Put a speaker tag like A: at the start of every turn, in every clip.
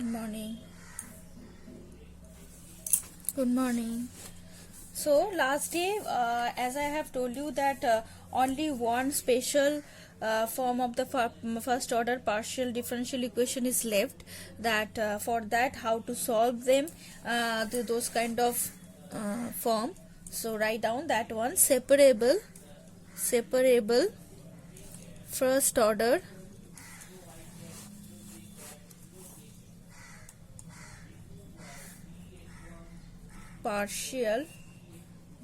A: Morning. Good morning. So last day, as I have told you that only one special form of the first order partial differential equation is left. That for that how to solve them, those kind of form. So write down that one: separable first order partial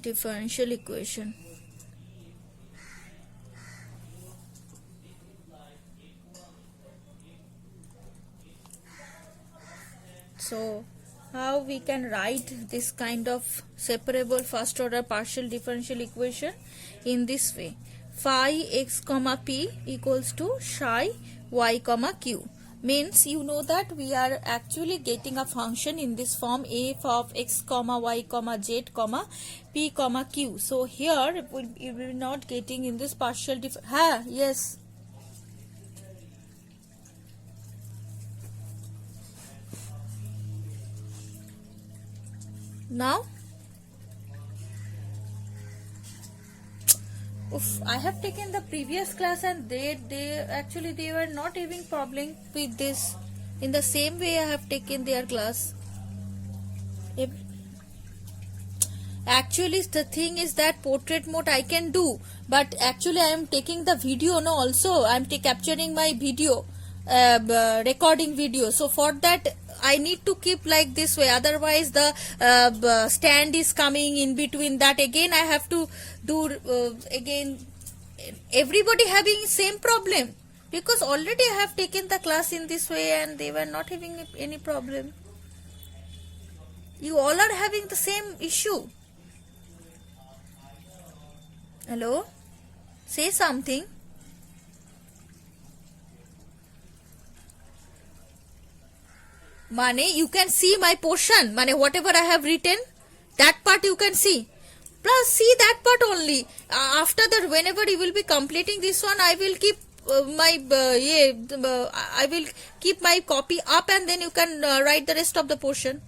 A: differential equation. So how we can write this kind of separable first order partial differential equation? In this way: phi x comma p equals to psi y comma q. Means you know that we are actually getting a function in this form f of x comma y comma z comma p comma q. So here we will not getting in this partial yes. Now I have taken the previous class and they were not having problem with this. In the same way I have taken their class. Actually the thing is that portrait mode I can do, but actually I am taking the video also. I am capturing my video, recording video. So for that I need to keep like this way, otherwise the stand is coming in between. That again I have to do again. Everybody having same problem, because already I have taken the class in this way and they were not having any problem. You all are having the same issue. Hello, say something. Mane, you can see my portion. Mane, whatever I have written, that part you can see. Plus, see that part only. After that, whenever you will be completing this one, I will keep I will keep my copy up, and then you can write the rest of the portion.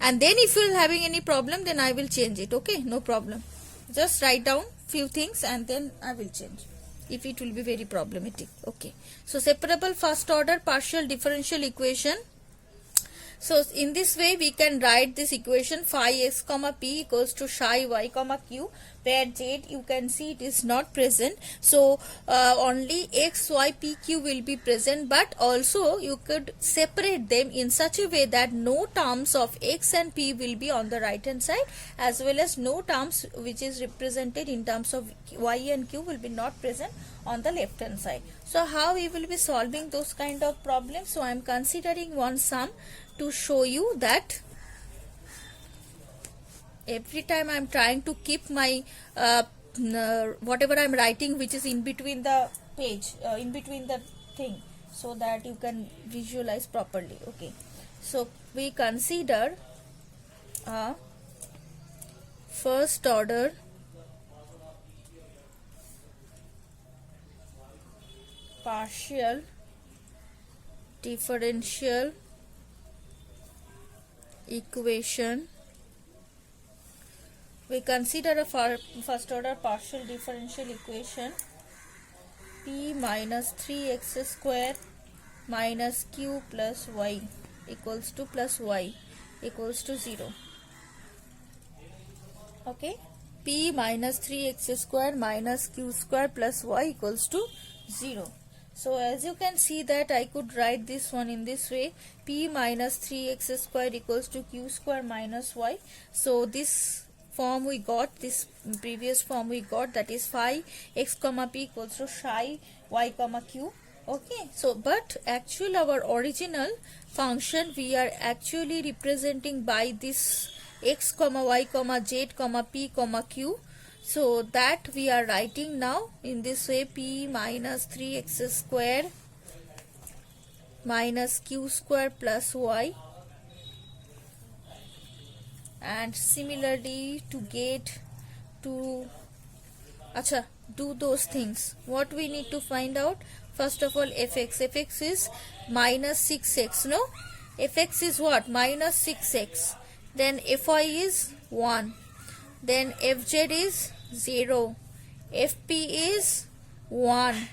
A: And then if you are having any problem, then I will change it. Okay, no problem. Just write down few things and then I will change if it will be very problematic. Okay, so separable first order partial differential equation. So in this way we can write this equation: phi x comma p equals to psi y comma q, where z you can see it is not present. So only x, y, p, q will be present, but also you could separate them in such a way that no terms of x and p will be on the right hand side, as well as no terms which is represented in terms of y and q will be not present on the left hand side. So how we will be solving those kind of problems? So I am considering one sum to show you that every time I am trying to keep my whatever I am writing which is in between the page, in between the thing, so that you can visualize properly. Okay, so we consider a first order partial differential equation. We consider a first order partial differential equation: p minus 3x square minus q plus y equals to plus y equals to 0. Okay, p minus 3x square minus q square plus y equals to 0. So as you can see that I could write this one in this way: p minus 3x square equals to q square minus y. So this form we got, this previous form we got, that is phi x comma p equals to psi y comma q. Okay, so but actually our original function we are actually representing by this x comma y comma z comma p comma q. So that we are writing now in this way: p minus 3x square minus q square plus y. And similarly, to get to do those things, what we need to find out? First of all, fx is minus 6x, no? Fx is what? Minus 6x. Then fy is 1. Then fz is 0. fp is 1.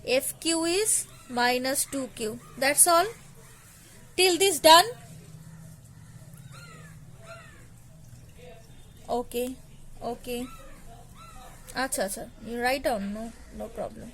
A: fq is minus 2q. That's all. Till this done? Okay. Okay. Acha. You write down. No problem.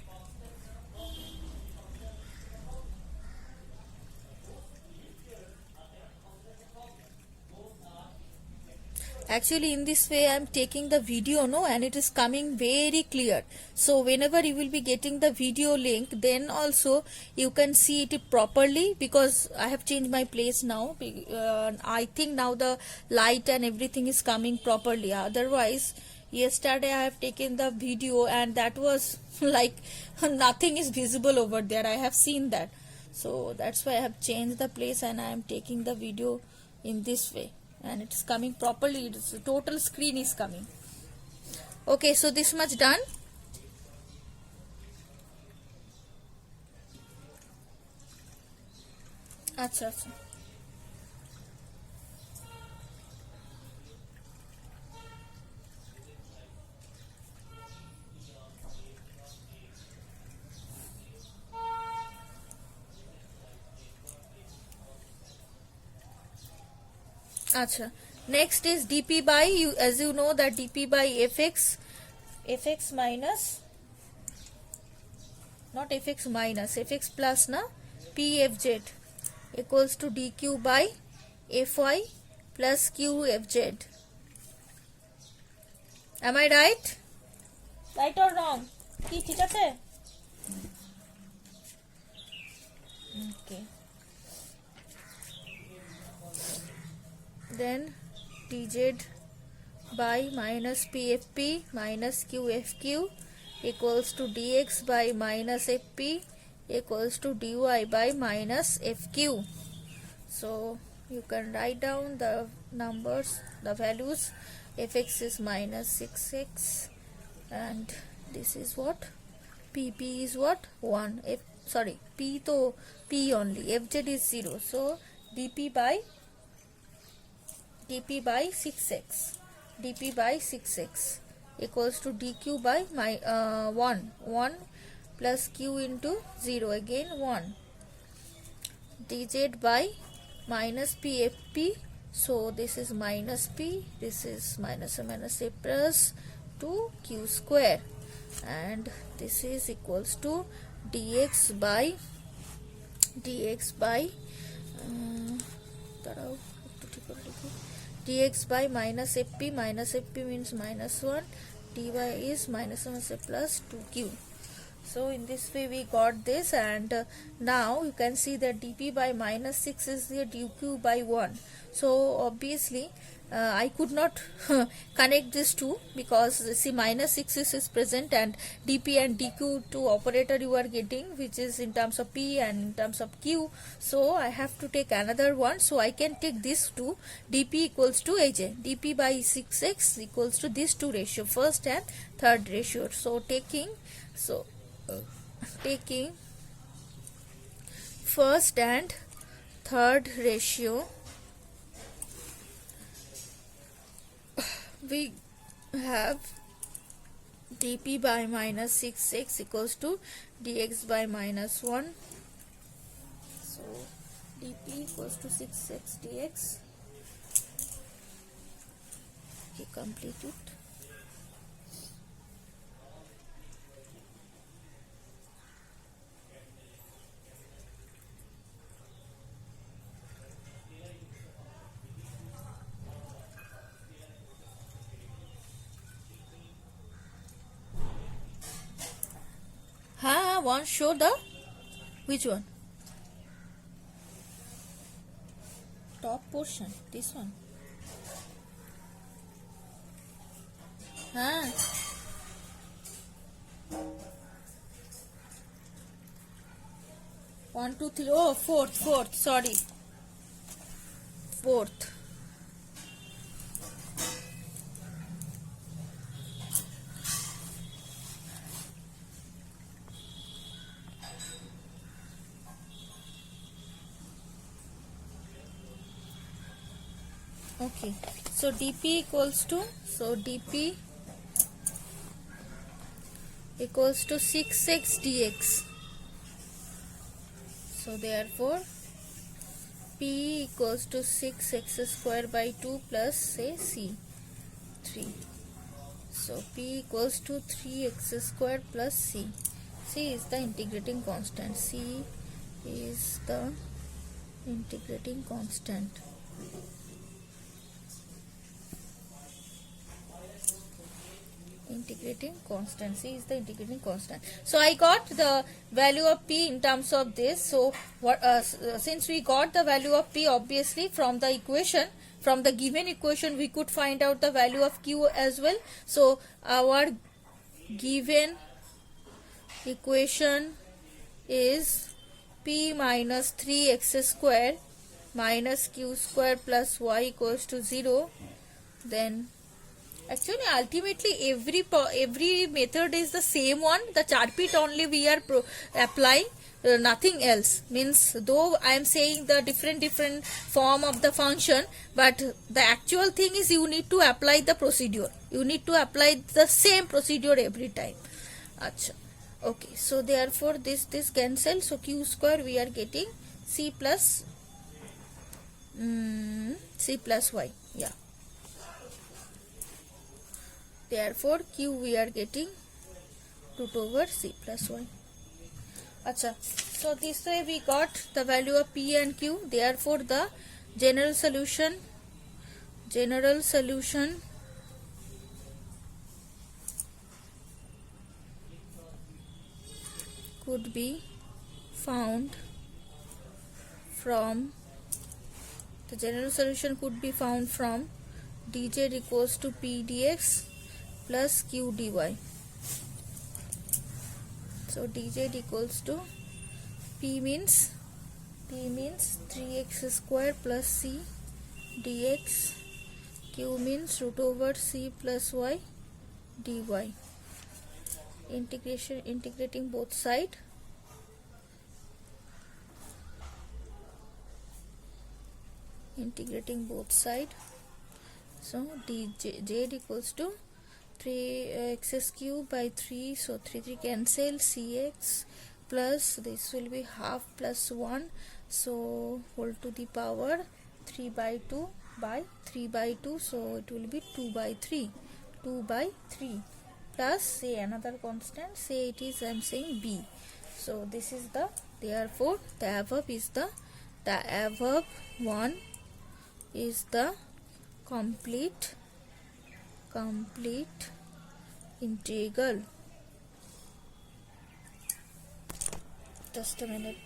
A: Actually, in this way I am taking the video, no, and it is coming very clear. So whenever you will be getting the video link, then also you can see it properly, because I have changed my place now. I think now the light and everything is coming properly. Otherwise, yesterday I have taken the video and that was like nothing is visible over there. I have seen that. So that's why I have changed the place and I am taking the video in this way. And it is coming properly. The total screen is coming. Okay, so this much done. Acha. Acha. Next is dp by, as you know that dp by fx minus, not fx minus, fx plus na pfz equals to dq by fy plus qfz. Am I right? Right or wrong? কি ঠিক আছে? Okay. Then dz by minus pfp minus qfq equals to dx by minus fp equals to dy by minus fq. So you can write down the numbers, the values. Fx is minus 6x and this is what? pp is what? 1. P to p only. Fz is 0. So dp by 6x equals to dq by 1 plus q into 0, again 1, dz by minus pfp, so this is minus p, this is minus a plus 2q square, and this is equals to dx by dx by minus fp means minus 1, dy is minus plus 2q. So in this way we got this, and now you can see that dp by minus 6 is the dq by 1. So obviously I could not connect these two, because see minus 6 is present and dp and dq two operator you are getting, which is in terms of p and in terms of q. So I have to take another one, so I can take this two, dp equals to aj, dp by 6x equals to these two ratio, first and third ratio. So taking first and third ratio, we have dp by minus 6x equals to dx by minus 1. So dp equals to 6x dx. Okay, complete it. One show the which one? Top portion, this one. 1 2 3, oh fourth, sorry, fourth. Okay, so dp equals to, dp equals to 6x dx. So therefore p equals to 6x square by 2 plus say c 3. So p equals to 3x square plus c. C is the integrating constant. C is the integrating constant. Integrating constant. C is the integrating constant. So I got the value of p in terms of this. So what since we got the value of p, obviously from the equation, from the given equation we could find out the value of q as well. So our given equation is p minus 3x square minus q square plus y equals to 0. Then actually ultimately every method is the same one. The charpit only we are applying, nothing else. Means though I am saying the different form of the function, but the actual thing is you need to apply the procedure. You need to apply the same procedure every time. Achha. Okay, so therefore this cancel. So q square we are getting c plus y. Yeah. Therefore q we are getting root over c plus y. Acha. So this way we got the value of p and q. Therefore the general solution could be found from dz equals to p dx plus q dy. So dz equals to p means 3x square plus c dx, q means root over c plus y dy. Integrating both sides. So z equals to 3x cube by 3. So 3 cancel, cx plus this will be half plus 1. So whole to the power 3 by 2 by 3 by 2. So it will be 2 by 3. Plus say another constant, say it is I am saying b. So this is the, therefore the above one is the complete integral. Just a minute.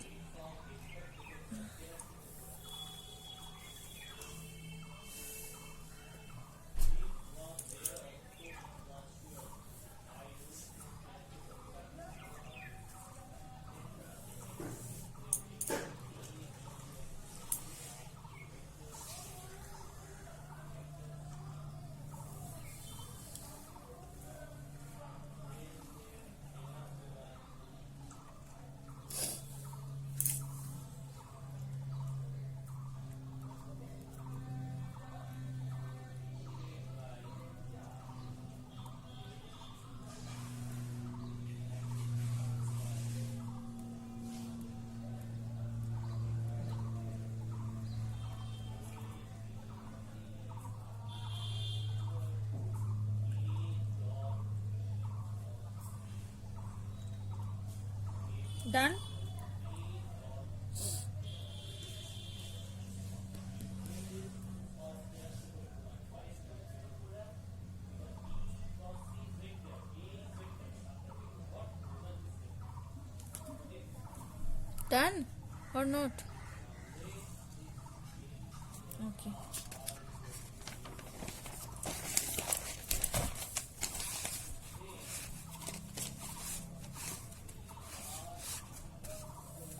A: Done. Done or not? Okay.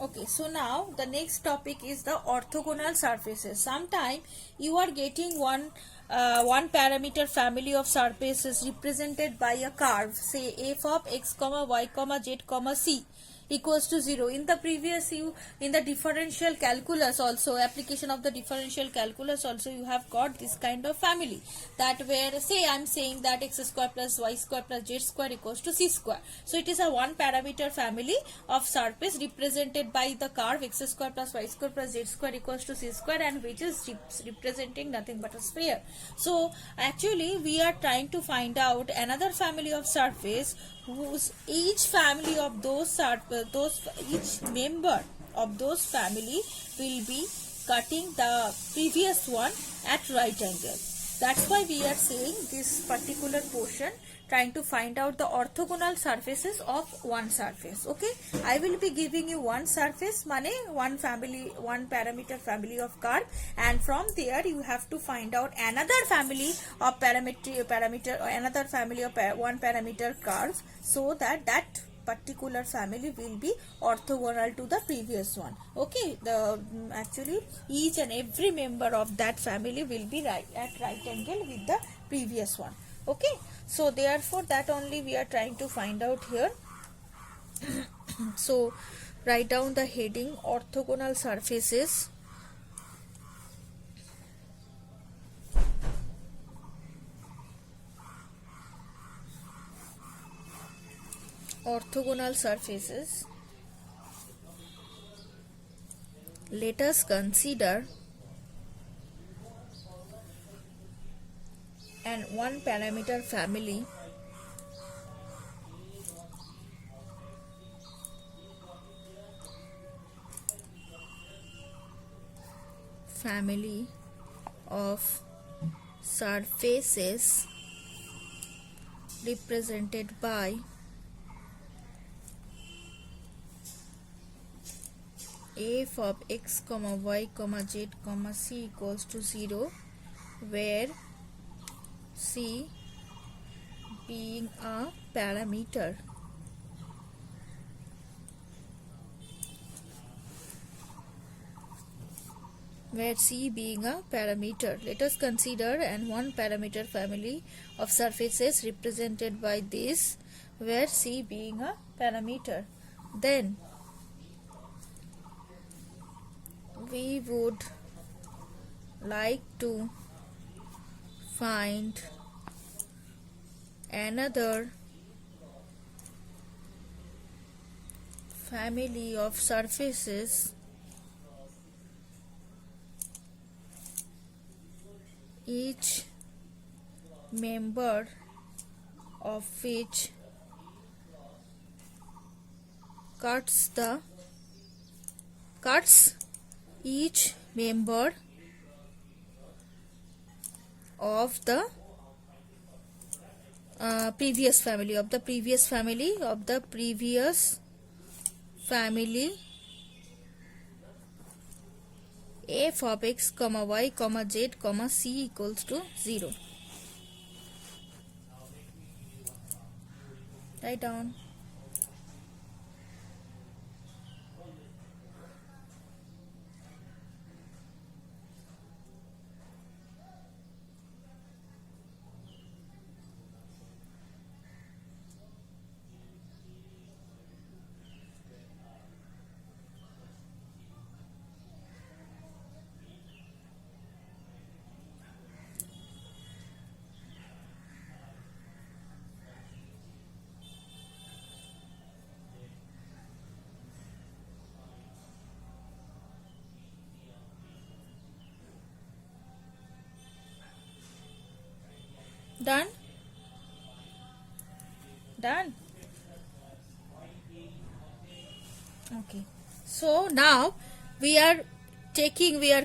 A: Okay, so now the next topic is the orthogonal surfaces. Sometime you are getting one parameter family of surfaces represented by a curve, say f of x comma y comma z comma c equals to 0. In the previous in the differential calculus also, application of the differential calculus also, you have got this kind of family, that where say I am saying that x square plus y square plus z square equals to c square. So it is a one parameter family of surface represented by the curve x square plus y square plus z square equals to c square, and which is representing nothing but a sphere. So actually we are trying to find out another family of surface whose each family of each member of those family will be cutting the previous one at right angle. That's why we are saying this particular portion, trying to find out the orthogonal surfaces of one surface. Okay, I will be giving you one surface, mane one family, one parameter family of curve, and from there you have to find out another family of another family of one parameter curve, so that that particular family will be orthogonal to the previous one. Okay, actually each and every member of that family will be at right angle with the previous one. Okay, so therefore that only we are trying to find out here. So write down the heading orthogonal surfaces. Orthogonal surfaces. Let us consider an one parameter family of surfaces represented by f of x, y, z, c equals to 0, where c being a parameter. Let us consider an one parameter family of surfaces represented by this, where c being a parameter. Then we would like to find another family of surfaces each member of which cuts each member of the previous family f of x, y, z, c equals to 0. Write down. Done? Okay. So now we are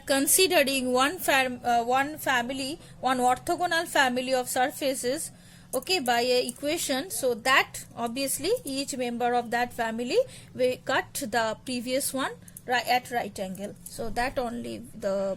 A: considering one orthogonal family of surfaces, okay, by a equation, so that obviously each member of that family will cut the previous one at right angle. So that only the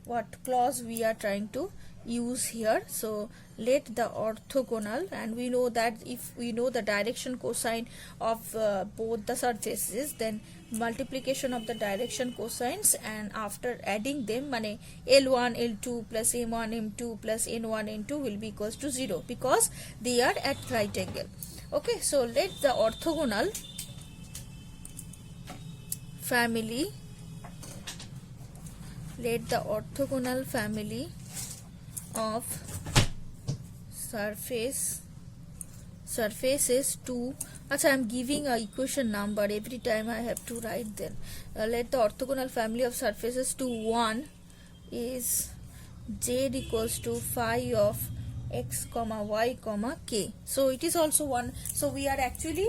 A: what clause we are trying to use here. So let the orthogonal, and we know that if we know the direction cosine of both the surfaces, then multiplication of the direction cosines, and after adding them, mane L1 L2 plus M1 M2 plus N1 N2 will be equals to 0, because they are at right angle. Okay, so let the orthogonal family, let the orthogonal family of surfaces 2. Achha, I am giving a equation number every time I have to write them. Let the orthogonal family of surfaces to 1 is z equals to phi of x comma y comma k. So it is also one. So we are actually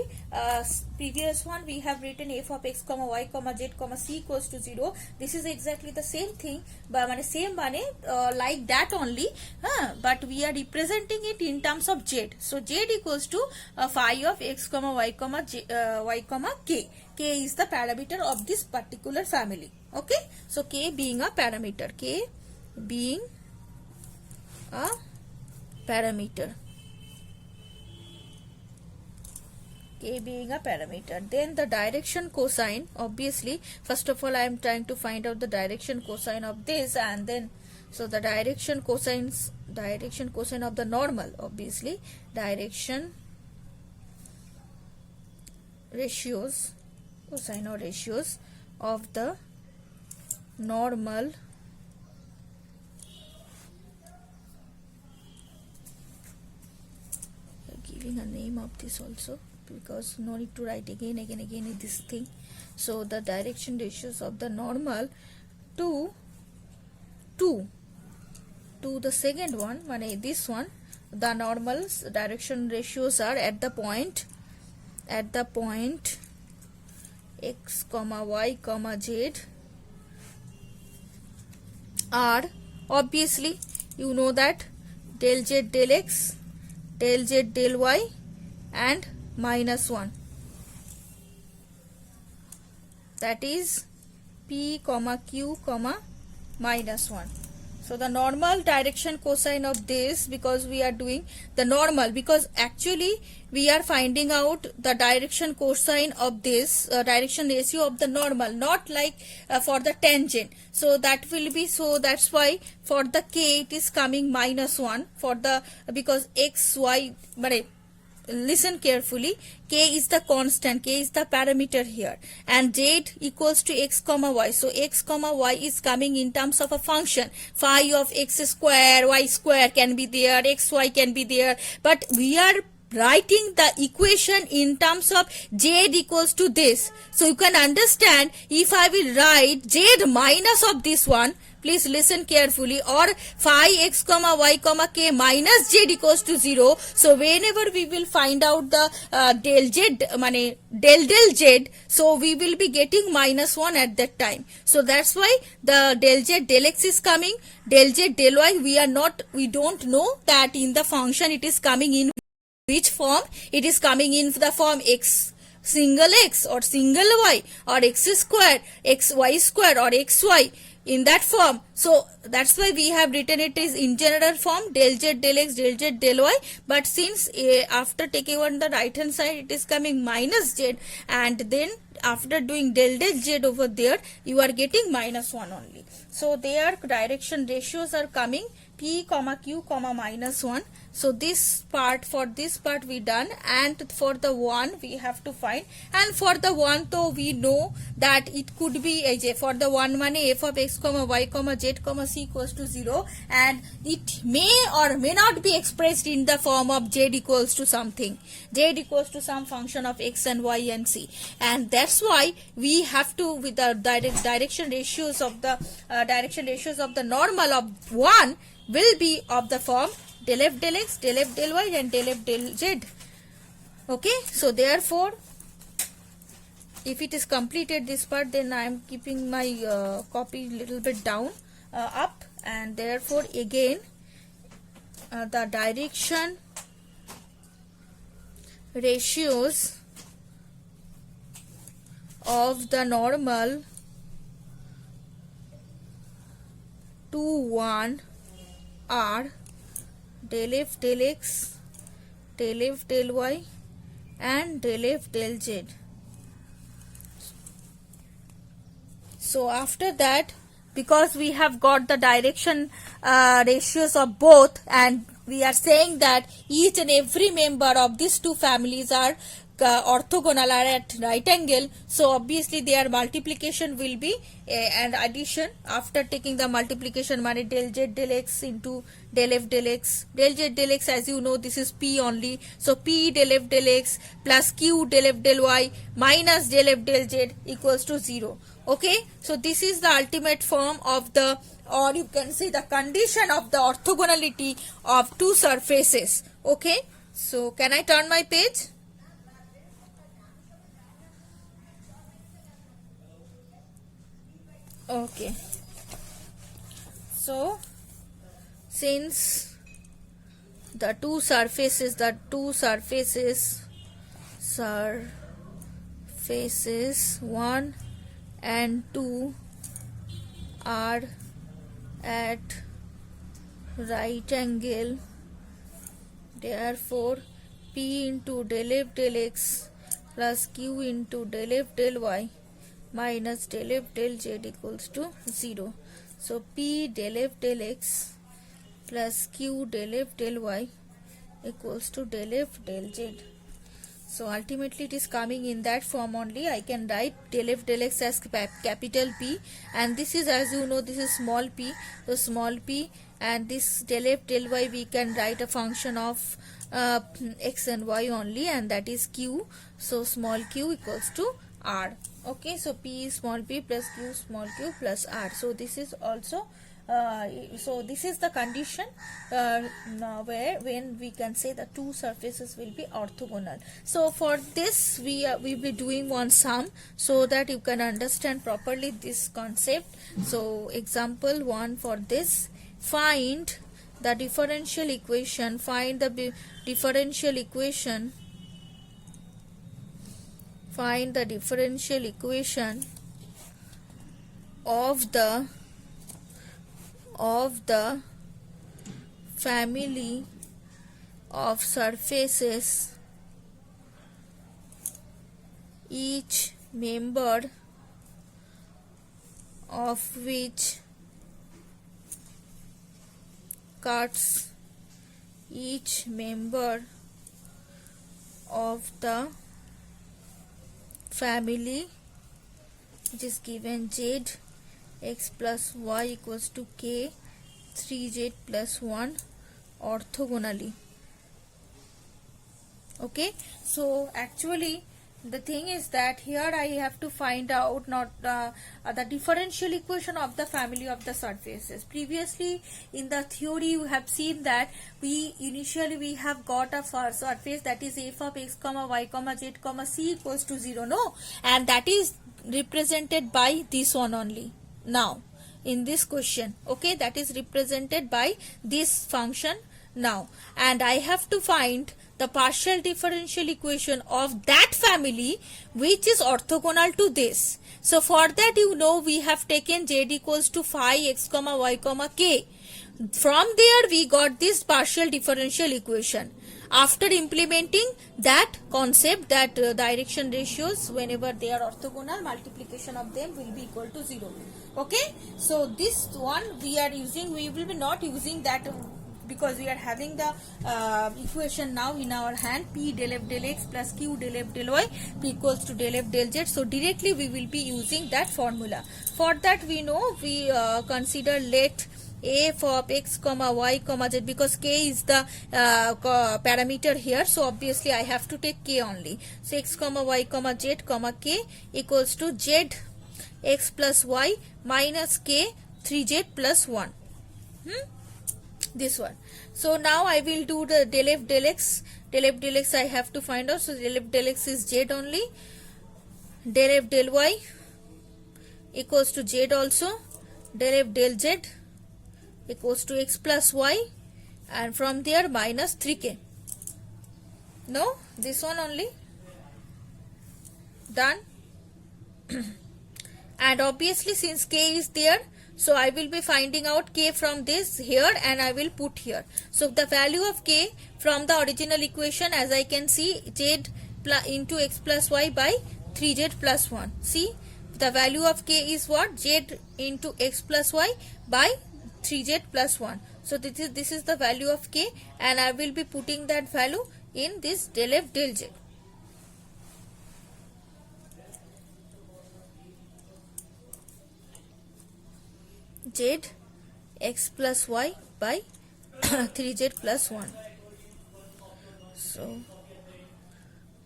A: previous one we have written f of x comma y comma z comma c equals to 0. This is exactly the same thing, but same like that only, but we are representing it in terms of z. So z equals to phi of x comma y comma y comma k. K is the parameter of this particular family. Okay, so k being a parameter, k being a parameter, k being a parameter. Then the direction cosine, obviously first of all I am trying to find out the direction cosine of this, and then so the direction cosine of the normal, obviously direction ratios, cosine or ratios of the normal giving a name of this also, because no need to write again in this thing. So the direction ratios of the normal to the second one, this one, the normal's direction ratios are at the point x comma y comma z are, obviously you know that, del z del x, del z del y and minus 1, that is p comma q comma minus 1. So the normal direction cosine of this, because we are doing the normal, because actually we are finding out the direction cosine of this direction ratio of the normal, not like for the tangent. So that will be, so that's why for the k it is coming minus 1 for the, because x y, but listen carefully, k is the constant, k is the parameter here, and z equals to x comma y. So x comma y is coming in terms of a function, phi of x square, y square can be there, xy can be there, but we are writing the equation in terms of z equals to this. So you can understand, if I will write z minus of this one, please listen carefully, or phi x comma y comma k minus z equals to 0. So whenever we will find out the del z, del z, so we will be getting minus 1 at that time. So that's why the del z del x is coming, del z del y we don't know that in the function it is coming in which form. It is coming in the form x single x or single y, or x square, x y square, or xy, in that form. So that's why we have written it is in general form, del z del x, del z del y, but since after taking on the right hand side it is coming minus z, and then after doing del z over there you are getting minus 1 only. So their direction ratios are coming p comma q comma minus 1. So this part, for this part we done, and for the 1 we have to find, and for the 1 though we know that it could be for the 1 money f of x comma y comma z comma c equals to 0, and it may or may not be expressed in the form of z equals to something, z equals to some function of x and y and c, and that's why we have to, with the direction ratios of the normal of 1 will be of the form del f del x, del f del y and del f del z. Okay, so therefore if it is completed this part, then I am keeping my copy little bit down up, and therefore again the direction ratios of the normal to 1 are del f del x, del f del y and del f del z. So after that, because we have got the direction ratios of both, and we are saying that each and every member of these two families are orthogonal, are at right angle, so obviously their multiplication will be and addition. After taking the multiplication, money del z del x into del f del x. Del z del x, as you know, this is p only, so p del f del x plus q del f del y minus del f del z equals to 0. Okay, so this is the ultimate form of the, or you can say the condition of the orthogonality of two surfaces. Okay, so can I turn my page? Okay, so since the two surfaces 1 and 2 are at right angle, therefore p into del f del x plus q into del f del y minus del f del z equals to 0. So p del f del x plus q del f del y equals to del f del z. So ultimately it is coming in that form only. I can write del f del x as capital P, and this is, as you know, this is small p, so small p, and this del f del y we can write a function of x and y only, and that is q. So small q equals to r. Okay, so p is small p plus q small q plus r. So this is also so this is the condition where when we can say the two surfaces will be orthogonal. So for this we will be doing one sum so that you can understand properly this concept. So example 1 for this: find the differential equation, find the differential equation of the family of surfaces each member of which cuts each member of the family, which is given z x plus y equals to k 3z plus 1 orthogonally. Okay, so actually the thing is that here I have to find out not the differential equation of the family of the surfaces. Previously in the theory you have seen that we initially have got a surface, that is f of x comma y comma z comma c equals to 0, no, and that is represented by this one only. Now in this question, okay, that is represented by this function now, and I have to find the partial differential equation of that family which is orthogonal to this. So for that, you know, we have taken z equals to phi x comma y comma k. From there we got this partial differential equation. After implementing that concept, that direction ratios, whenever they are orthogonal, multiplication of them will be equal to 0. Okay, so this one we are using, we will be not using that because we are having the equation now in our hand, p del f del x plus q del f del y p equals to del f del z. So directly we will be using that formula. For that, we know we consider let f of x comma y comma z, because k is the parameter here, so obviously I have to take k only. So x comma y comma z comma k equals to z x plus y minus k 3z plus 1. This one. So now I will do the del f del x. Del f del x I have to find out. So del f del x is z only. Del f del y equals to z also. Del f del z equals to x plus y, and from there minus 3k. No, this one only. Done. And obviously since k is there, so I will be finding out k from this here and I will put here. So the value of k from the original equation, as I can see, z into x plus y by 3z plus 1. See, the value of k is what? Z into x plus y by 3z plus 1. So this is the value of k, and I will be putting that value in this del f del z. Z x plus y by 3z plus 1. So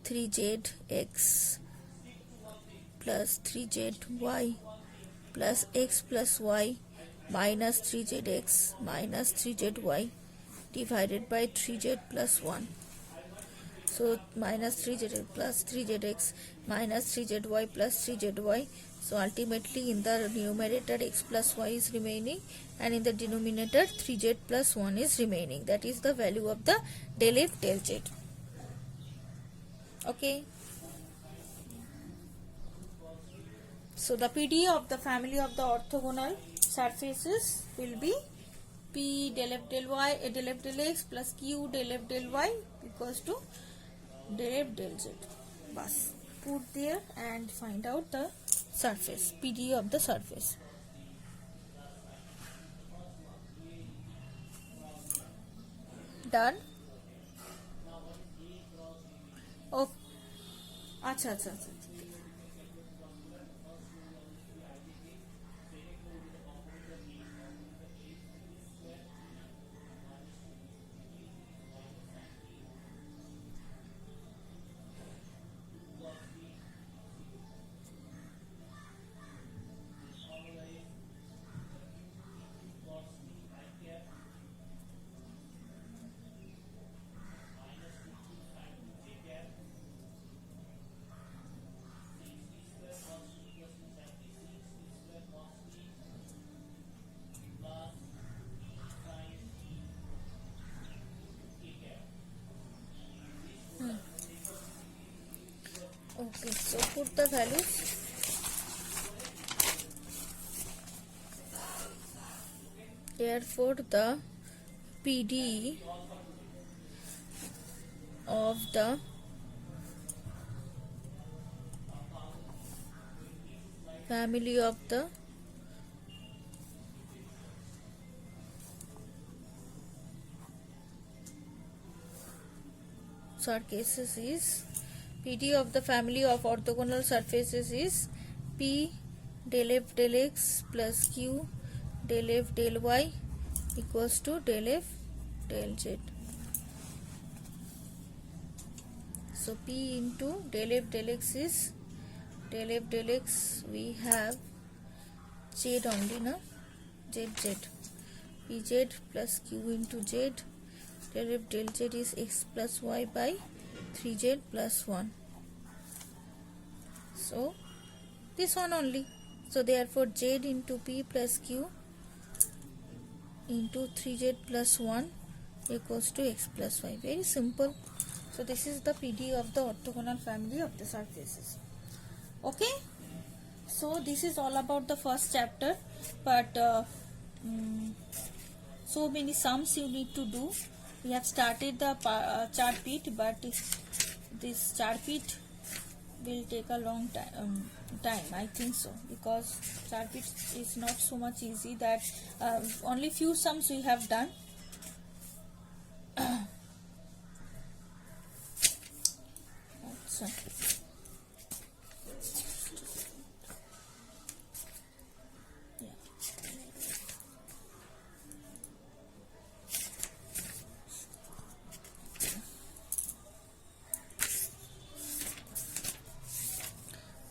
A: 3z x plus 3z y plus x plus y minus 3zx minus 3zy divided by 3z plus 1. So minus 3z plus 3zx minus 3zy plus 3zy. So ultimately in the numerator x plus y is remaining, and in the denominator 3z plus 1 is remaining. That is the value of the del f del z. Okay. So the PD of the family of the orthogonal surfaces will be P del f del y, del f del x plus Q del f del y equals to del f del z. Bas. Put there and find out the surface, PD of the surface. Done? Oh, acha. Okay, so put the values. Therefore, the PD of the family of the surfaces is PD of the family of orthogonal surfaces is P del f del x plus Q del f del y equals to del f del z. So P into del f del x is del f del x, we have z only, na, z. Pz plus q into z, del f del z is x plus y by 3z plus 1. So this one only. So therefore z into p plus q into 3z plus 1 equals to x plus y. Very simple. So this is the PD of the orthogonal family of the surfaces. Okay. So this is all about the first chapter, but so many sums you need to do. We have started the chart pit, but this chart pit will take a long time, I think so, because chart pit is not so much easy. That only few sums we have done.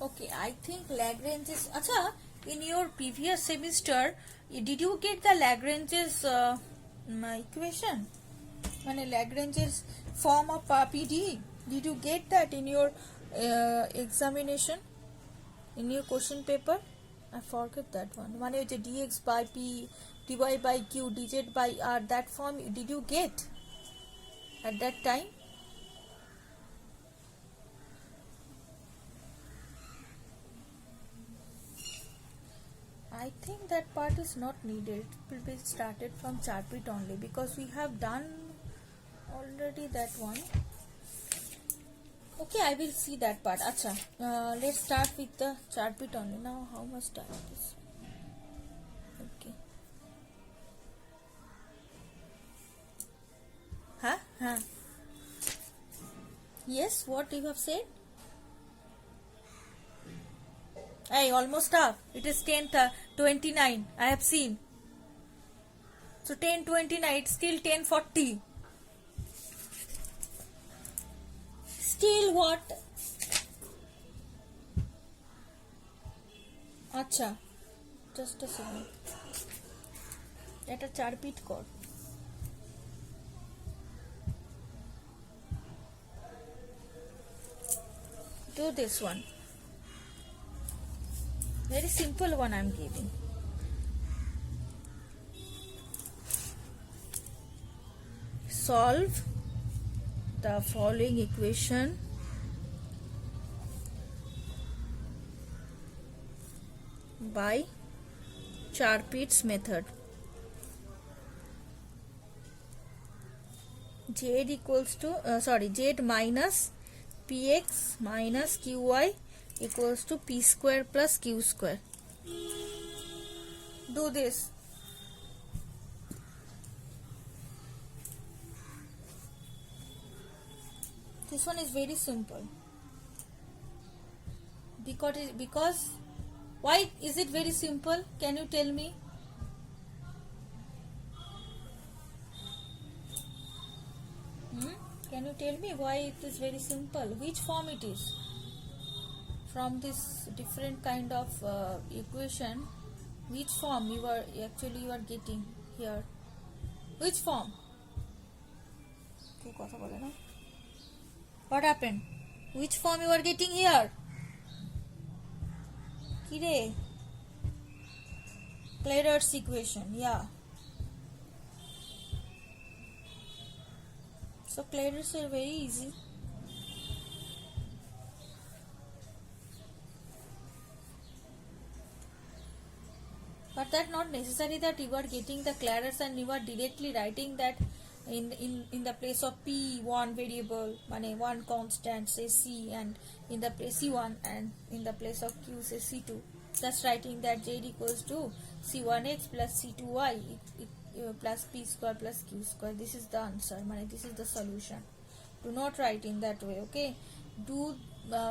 A: Okay, I think Lagrange's. Acha, in your previous semester, did you get the Lagrange's equation? Lagrange's form of PD. Did you get that in your examination? In your question paper? I forget that one. Dx by P, dy by Q, dz by R. That form did you get at that time? I think that part is not needed. It will be started from chart pit only, because we have done already that one. Okay, I will see that part. Acha, let's start with the chart pit only. Now, how much time it is? Okay. Huh? Huh? Yes, what you have said? Hey, almost up. It is 10:29. I have seen. So 10:29. It's still 10:40. Still what? আচ্ছা, just a second. এটা 4 পিট কর। Do this one. Very simple one I'm giving. Solve the following equation by Charpit's method. Z equals to Z minus px minus qy equals to p square plus q square. Do this. This one is very simple. Because why is it very simple? Can you tell me? Can you tell me why it is very simple? Which form it is? From this different kind of equation, which form you are getting here? Which form? What happened? Which form you are getting here? Kire? Clairaut's equation, yeah. So Clairaut's are very easy. But that's not necessary that you are getting the Clairaut's and you are directly writing that in the place of p1 variable, one constant, say c, and in the place c1, and in the place of q, say c2. Just writing that z equals to c1x plus c2y plus p square plus q square. This is the answer. This is the solution. Do not write in that way. Okay. Do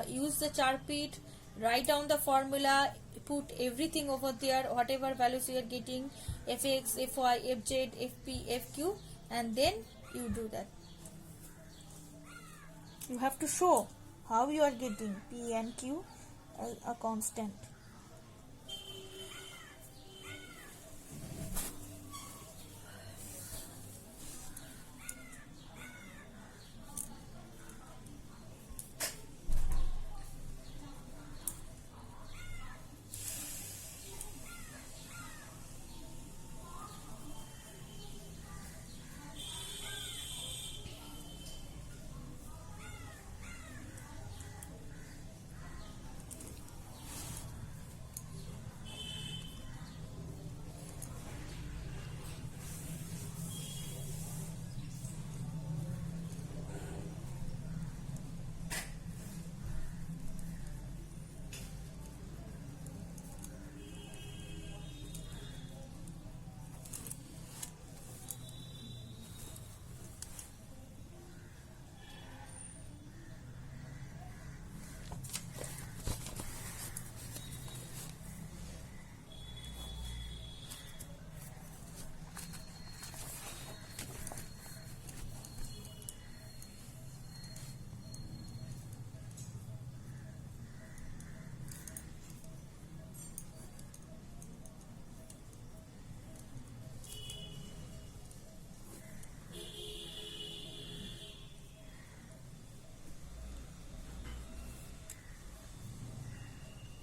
A: use the Charpit. Write down the formula. Put everything over there. Whatever values you are getting, fx, fy, fz, fp, fq, and then you do that. You have to show how you are getting p and q a constant.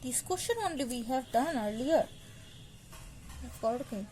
A: This question only we have done earlier. Okay.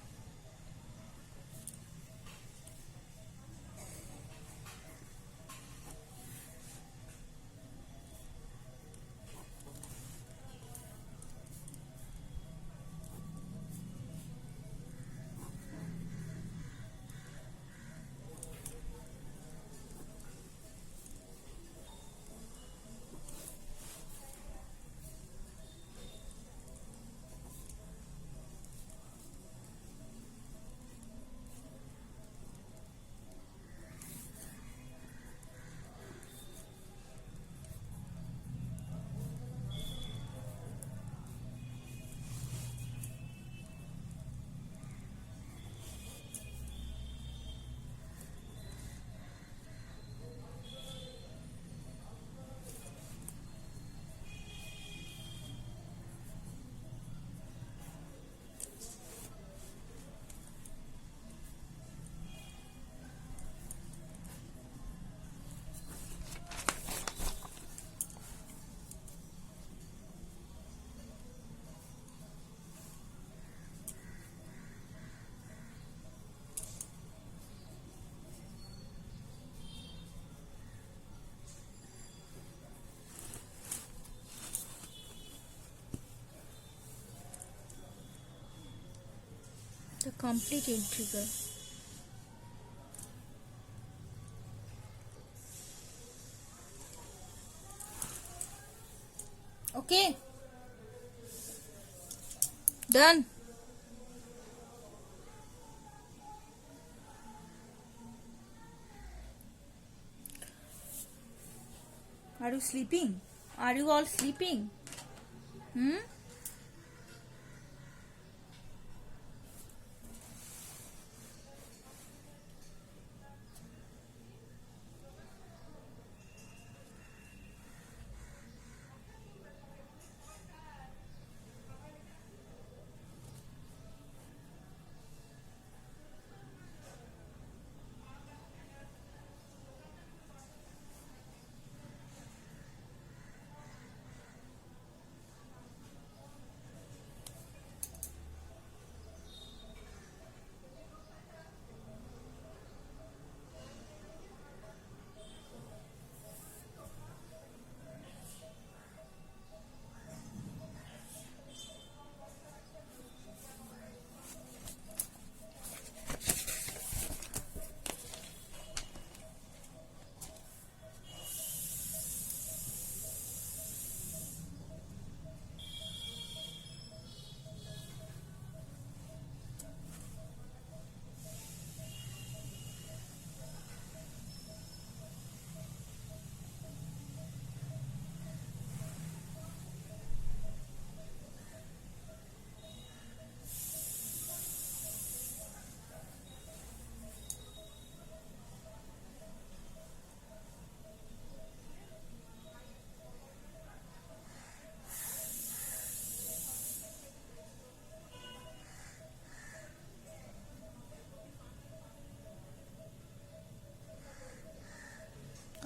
A: complete integral. Okay, done. Are you sleeping? Are you all sleeping?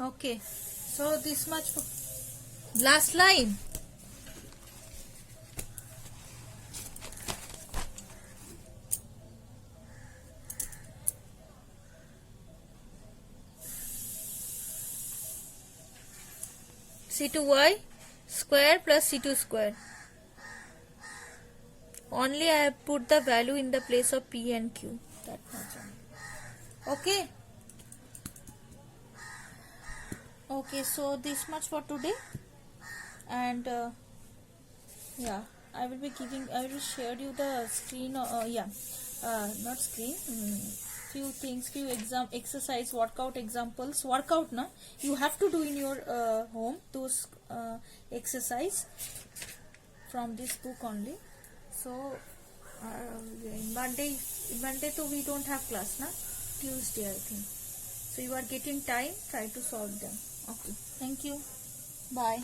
A: Okay, so this much for last line. C2y square plus C2 square. Only I have put the value in the place of P and Q. That much. Okay. Okay, so this much for today. And yeah, I will share you the screen. Not screen. Few things, few exercise, workout examples. Workout, na? You have to do in your home those exercise from this book only. So Monday to we don't have class, na? Tuesday, I think. So you are getting time. Try to solve them. Okay. Thank you. Bye.